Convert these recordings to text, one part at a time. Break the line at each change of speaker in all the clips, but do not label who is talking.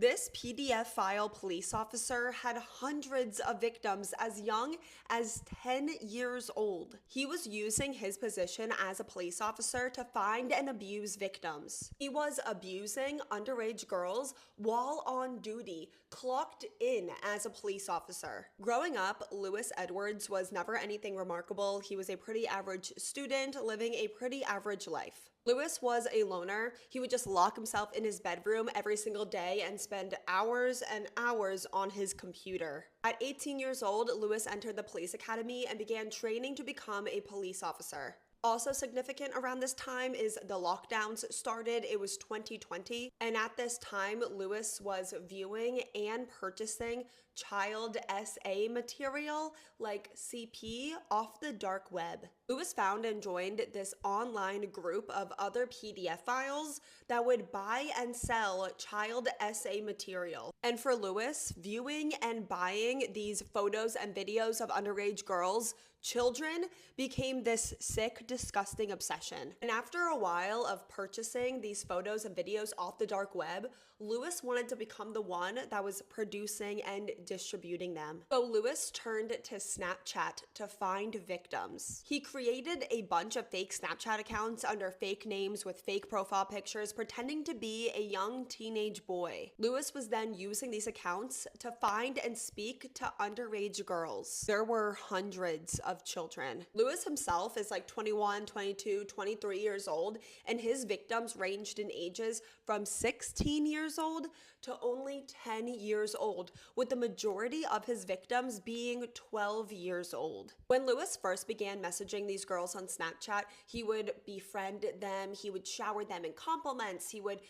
This PDF file police officer had hundreds of victims as young as 10 years old. He was using his position as a police officer to find and abuse victims. He was abusing underage girls while on duty, clocked in as a police officer. Growing up, LewisEdwards was never anything remarkable. He was a pretty average student living a pretty average life. Lewis was a loner. He would just lock himself in his bedroom every single day and spend hours and hours on his computer. At 18 years old, Lewis entered the police academy and began training to become a police officer. Also significant around this time is the lockdowns started. It was 2020. And at this time, Lewis was viewing and purchasing child SA material like CP off the dark web. Lewis found and joined this online group of other PDF files that would buy and sell child SA material. And for Lewis, viewing and buying these photos and videos of underage girls, children, became this sick, disgusting obsession. And after a while of purchasing these photos and videos off the dark web, Lewis wanted to become the one that was producing and distributing them. So Lewis turned to Snapchat to find victims. He created a bunch of fake Snapchat accounts under fake names with fake profile pictures, pretending to be a young teenage boy. Lewis was then using these accounts to find and speak to underage girls. There were hundreds of children. Lewis himself is like 21, 22, 23 years old, and his victims ranged in ages from 16 years old to only 10 years old, with the majority of his victims being 12 years old. When Lewis first began messaging these girls on Snapchat, he would befriend them, he would shower them in compliments, he would,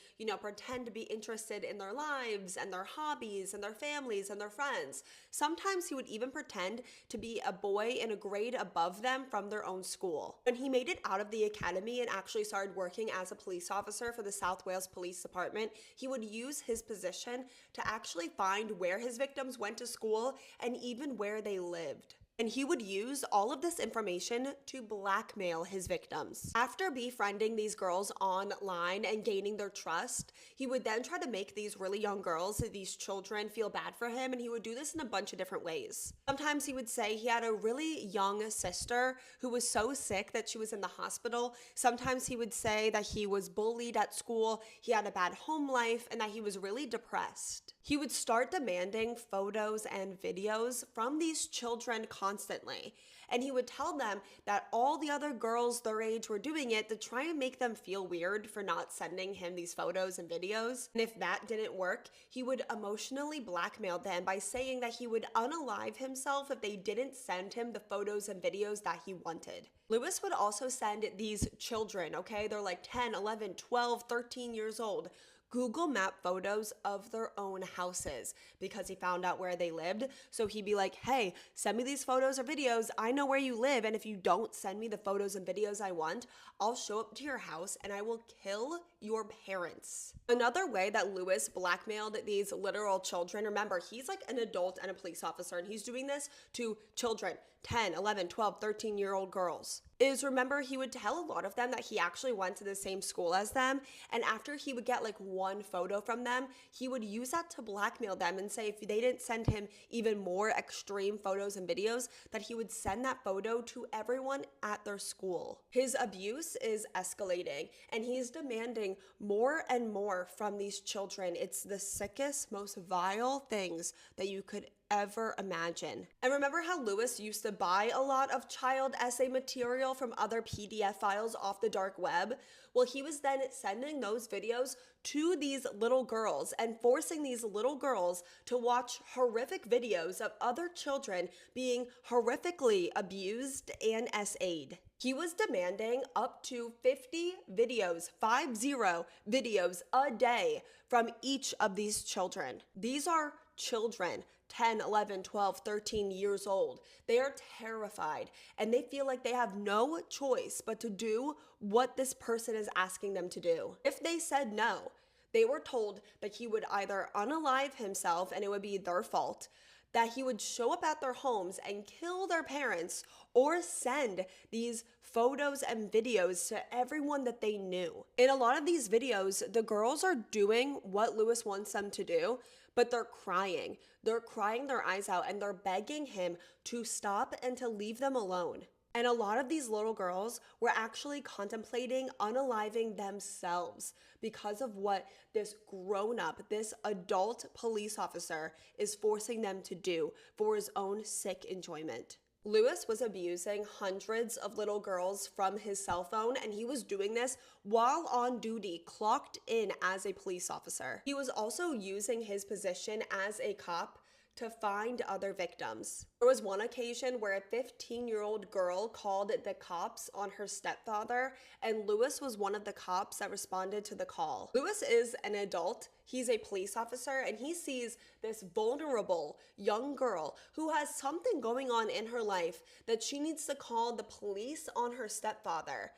pretend to be interested in their lives and their hobbies and their families and their friends. Sometimes he would even pretend to be a boy in a grade above them from their own school. When he made it out of the academy and actually started working as a police officer for the South Wales Police Department, he would use his position to actually find where his victims went to school and even where they lived. And he would use all of this information to blackmail his victims. After befriending these girls online and gaining their trust, he would then try to make these really young girls, these children, feel bad for him, and he would do this in a bunch of different ways. Sometimes he would say he had a really young sister who was so sick that she was in the hospital. Sometimes he would say that he was bullied at school, he had a bad home life, and that he was really depressed. He would start demanding photos and videos from these children constantly. And he would tell them that all the other girls their age were doing it to try and make them feel weird for not sending him these photos and videos. And if that didn't work, he would emotionally blackmail them by saying that he would unalive himself if they didn't send him the photos and videos that he wanted. Lewis would also send these children, okay? They're like 10, 11, 12, 13 years old, Google Map photos of their own houses because he found out where they lived. So he'd be like, hey, send me these photos or videos. I know where you live. And if you don't send me the photos and videos I want, I'll show up to your house and I will kill your parents. Another way that Lewis blackmailed these literal children, remember, he's like an adult and a police officer, and he's doing this to children, 10, 11, 12, 13-year-old girls. Remember, he would tell a lot of them that he actually went to the same school as them, and after he would get like one photo from them, he would use that to blackmail them and say if they didn't send him even more extreme photos and videos, that he would send that photo to everyone at their school. His abuse is escalating, and he's demanding more and more from these children. It's the sickest, most vile things that you could ever imagine. And remember how Lewis used to buy a lot of child essay material from other PDF files off the dark web? Well, he was then sending those videos to these little girls and forcing these little girls to watch horrific videos of other children being horrifically abused and SA'd. He was demanding up to 50 videos, 50 videos a day from each of these children. These are children, 10, 11, 12, 13 years old. They are terrified and they feel like they have no choice but to do what this person is asking them to do. If they said no, they were told that he would either unalive himself and it would be their fault, that he would show up at their homes and kill their parents or send these photos and videos to everyone that they knew. In a lot of these videos, the girls are doing what Lewis wants them to do, but they're crying. They're crying their eyes out and they're begging him to stop and to leave them alone. And a lot of these little girls were actually contemplating unaliving themselves because of what this grown-up, this adult police officer is forcing them to do for his own sick enjoyment. Lewis was abusing hundreds of little girls from his cell phone, and he was doing this while on duty, clocked in as a police officer. He was also using his position as a cop to find other victims. There was one occasion where a 15-year-old girl called the cops on her stepfather, and Lewis was one of the cops that responded to the call. Lewis is an adult, he's a police officer, and he sees this vulnerable young girl who has something going on in her life that she needs to call the police on her stepfather.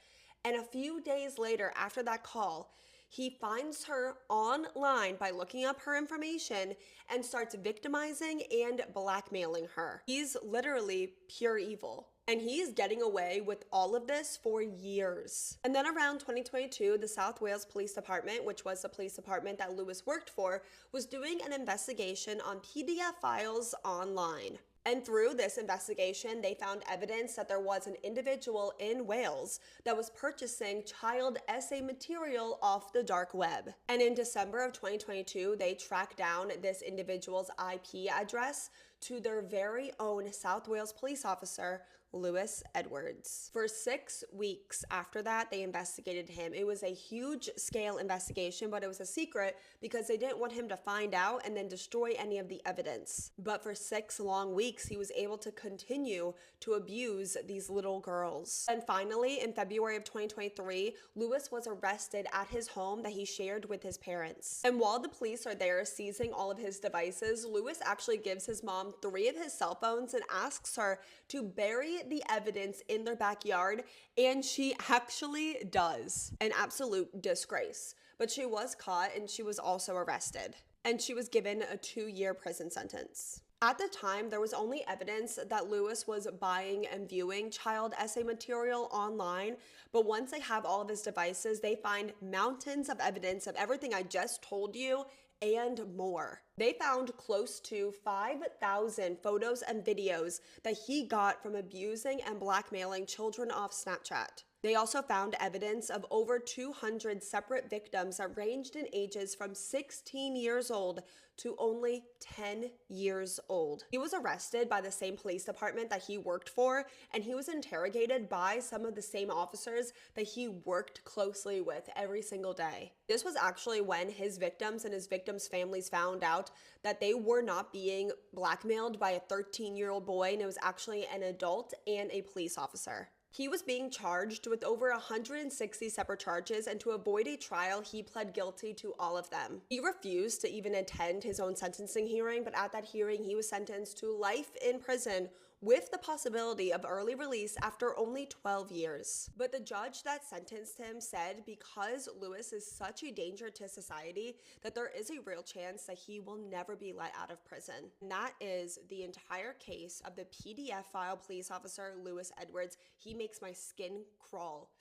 And a few days later, after that call, he finds her online by looking up her information and starts victimizing and blackmailing her. He's literally pure evil. And he's getting away with all of this for years. And then around 2022, the South Wales Police Department, which was the police department that Lewis worked for, was doing an investigation on PDF files online. And through this investigation, they found evidence that there was an individual in Wales that was purchasing child essay material off the dark web. And in December of 2022, they tracked down this individual's IP address to their very own South Wales police officer, LewisEdwards. For 6 weeks after that, they investigated him. It was a huge scale investigation, but it was a secret because they didn't want him to find out and then destroy any of the evidence. But for 6 long weeks, he was able to continue to abuse these little girls. And finally, in February of 2023, Lewis was arrested at his home that he shared with his parents. And while the police are there seizing all of his devices, Lewis actually gives his mom 3 of his cell phones and asks her to bury the evidence in their backyard, and she actually does. An absolute disgrace. But she was caught and she was also arrested. And she was given a 2-year prison sentence. At the time, there was only evidence that Lewis was buying and viewing child essay material online, but once they have all of his devices, they find mountains of evidence of everything I just told you and more. They found close to 5,000 photos and videos that he got from abusing and blackmailing children off Snapchat. They also found evidence of over 200 separate victims that ranged in ages from 16 years old to only 10 years old. He was arrested by the same police department that he worked for, and he was interrogated by some of the same officers that he worked closely with every single day. This was actually when his victims and his victims' families found out that they were not being blackmailed by a 13-year-old boy, and it was actually an adult and a police officer. He was being charged with over 160 separate charges, and to avoid a trial, he pled guilty to all of them. He refused to even attend his own sentencing hearing, but at that hearing, he was sentenced to life in prison with the possibility of early release after only 12 years. But the judge that sentenced him said because Lewis is such a danger to society that there is a real chance that he will never be let out of prison. And that is the entire case of the PDF file police officer LewisEdwards. He makes my skin crawl.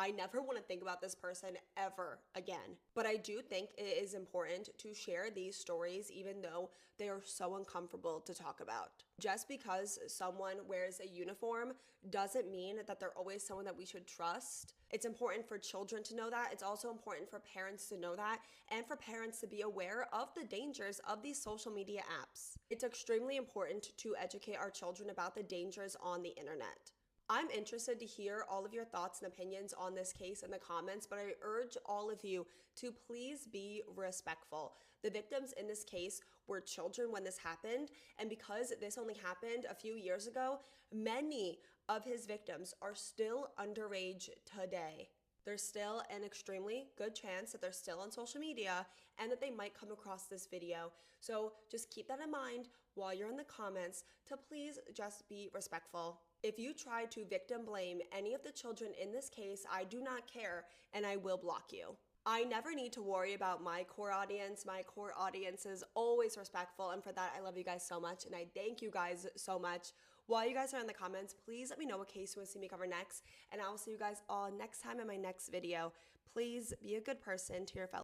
I never want to think about this person ever again. But I do think it is important to share these stories even though they are so uncomfortable to talk about. Just because someone wears a uniform doesn't mean that they're always someone that we should trust. It's important for children to know that. It's also important for parents to know that, and for parents to be aware of the dangers of these social media apps. It's extremely important to educate our children about the dangers on the internet. I'm interested to hear all of your thoughts and opinions on this case in the comments, but I urge all of you to please be respectful. The victims in this case were children when this happened, and because this only happened a few years ago, many of his victims are still underage today. There's still an extremely good chance that they're still on social media and that they might come across this video. So just keep that in mind while you're in the comments to please just be respectful. If you try to victim blame any of the children in this case, I do not care and I will block you. I never need to worry about my core audience. My core audience is always respectful, and for that, I love you guys so much, and I thank you guys so much. While you guys are in the comments, please let me know what case you want to see me cover next, and I will see you guys all next time in my next video. Please be a good person to your fellow